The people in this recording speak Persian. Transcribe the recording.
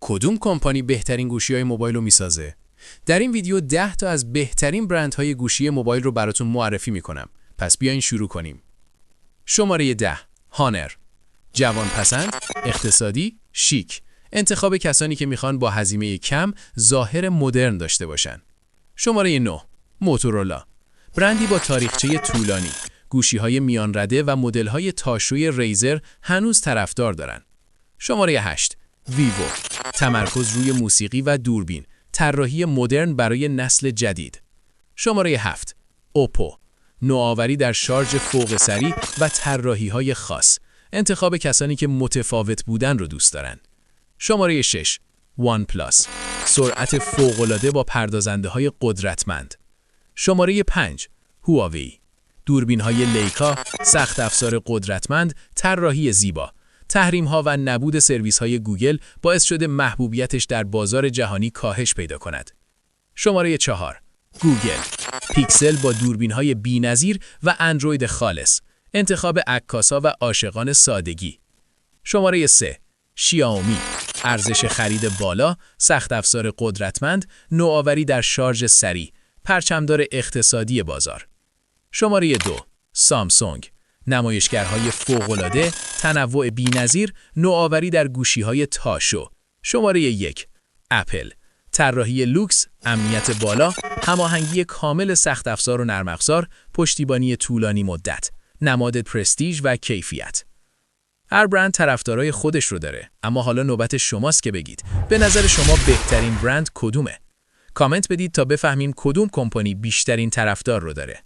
کدوم کمپانی بهترین گوشی‌های موبایل رو میسازه؟ در این ویدیو 10 تا از بهترین برندهای گوشی موبایل رو براتون معرفی میکنم. پس بیاین شروع کنیم. شماره 10. هانر. جوانپسند، اقتصادی، شیک. انتخاب کسانی که میخوان با هزینه کم ظاهر مدرن داشته باشن. شماره 9. موتورولا. برندی با تاریخچه طولانی. گوشی‌های میان رده و مدل‌های تاشوی ریزر هنوز طرفدار دارن. شماره 8. ویوو. تمرکز روی موسیقی و دوربین. طراحی مدرن برای نسل جدید. شماره 7. اوپو. نوآوری در شارژ فوق سریع و طراحی‌های خاص. انتخاب کسانی که متفاوت بودن رو دوست دارن. شماره 6. وان پلاس. سرعت فوق‌العاده با پردازنده‌های قدرتمند. شماره 5. هواوی. دوربین‌های لیکا، سخت افزار قدرتمند، طراحی زیبا. تحریم‌ها و نبود سرویس‌های گوگل باعث شده محبوبیتش در بازار جهانی کاهش پیدا کند. شماره 4. گوگل. پیکسل با دوربین‌های بی‌نظیر و اندروید خالص. انتخاب عکاسا و عاشقان سادگی. شماره 3. شیائومی. ارزش خرید بالا، سخت افزار قدرتمند، نوآوری در شارژ سریع، پرچمدار اقتصادی بازار. شماره 2. سامسونگ. نمایشگرهای فوق‌العاده، تنوع بی‌نظیر، نوآوری در گوشی‌های تاشو. شماره 1. اپل. طراحی لوکس، امنیت بالا، هماهنگی کامل سخت افزار و نرم افزار، پشتیبانی طولانی مدت، نماد پرستیژ و کیفیت. هر برند طرفدارای خودش رو داره، اما حالا نوبت شماست که بگید به نظر شما بهترین برند کدومه؟ کامنت بدید تا بفهمیم کدوم کمپانی بیشترین طرفدار رو داره.